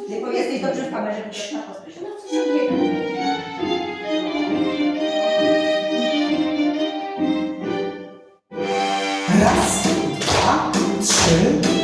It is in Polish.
Tylko jesteś dobrze w kamerze, widzisz na postrysiu. No co się dzieje? Raz, dwa, trzy,